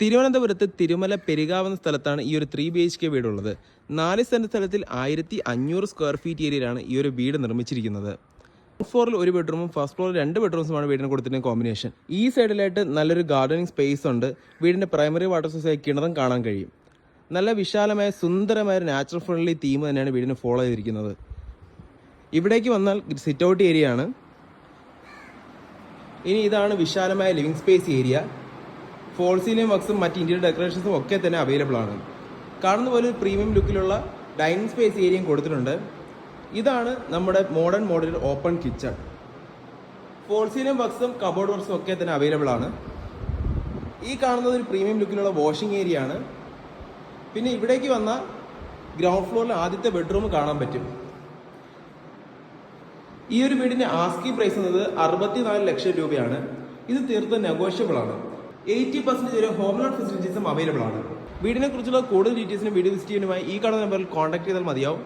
തിരുവനന്തപുരത്ത് തിരുമല പെരികാവ് എന്ന സ്ഥലത്താണ് ഈ ഒരു 3 BHK വീടുള്ളത്. 4 സെന്റ് സ്ഥലത്തിൽ 1500 സ്ക്വയർ ഫീറ്റ് ഏരിയയിലാണ് ഈ ഒരു വീട് നിർമ്മിച്ചിരിക്കുന്നത്. ഗ്രൗണ്ട് ഫ്ലോറിൽ ഒരു ബെഡ്റൂമും ഫസ്റ്റ് ഫ്ലോറിൽ 2 ബെഡ്റൂംസുമാണ് വീടിന് കൊടുത്തിരുന്ന കോമ്പിനേഷൻ. ഈ സൈഡിലായിട്ട് നല്ലൊരു ഗാർഡനിങ് സ്പേസ് ഉണ്ട്. വീടിന്റെ പ്രൈമറി വാട്ടർ സോഴ്സായി കിണറും കാണാൻ കഴിയും. നല്ല വിശാലമായ സുന്ദരമായ ഒരു നാച്ചുറൽ ഫ്രണ്ട്ലി തീം തന്നെയാണ് വീടിന് ഫോളോ ചെയ്തിരിക്കുന്നത്. ഇവിടേക്ക് വന്നാൽ സിറ്റ് ഔട്ട് ഏരിയ ആണ്. ഇനി ഇതാണ് വിശാലമായ living space area. Fall ceiling വർക്ക്സും മറ്റ് ഇന്റീരിയർ ഡെക്കറേഷൻസും ഒക്കെ തന്നെ അവൈലബിൾ ആണ്. കാണുന്ന പോലെ പ്രീമിയം ലുക്കിലുള്ള ഡൈനിങ് സ്പേസ് ഏരിയയും കൊടുത്തിട്ടുണ്ട്. ഇതാണ് നമ്മുടെ model open kitchen. Fall ceiling വർക്ക്സും കബോർഡ് വർക്ക്സും ഒക്കെ തന്നെ അവൈലബിൾ ആണ്. ഈ കാണുന്നത് ഒരു പ്രീമിയം ലുക്കിലുള്ള വാഷിംഗ് ഏരിയ ആണ്. പിന്നെ ഇവിടേക്ക് വന്ന ഗ്രൗണ്ട് ഫ്ലോറിൽ ആദ്യത്തെ ബെഡ്റൂം കാണാൻ പറ്റും. ഈ ഒരു വീടിന്റെ ആസ്കിംഗ് പ്രൈസ് എന്നത് 64 ലക്ഷം രൂപയാണ്. ഇത് തീർത്തും നെഗോഷ്യബിൾ ആണ്. 80% വരെ ഹോം ലോൺ ഫെസിലിറ്റീസും അവൈലബിൾ ആണ്. വീടിനെ കുറിച്ചുള്ള കൂടുതൽ ഡീറ്റെയിൽസിനും വീഡിയോ വിസിറ്റ് ചെയ്യുന്നതിനുമായി ഈ കാണുന്ന നമ്പറിൽ കോൺടാക്ട് ചെയ്താൽ മതിയാവും.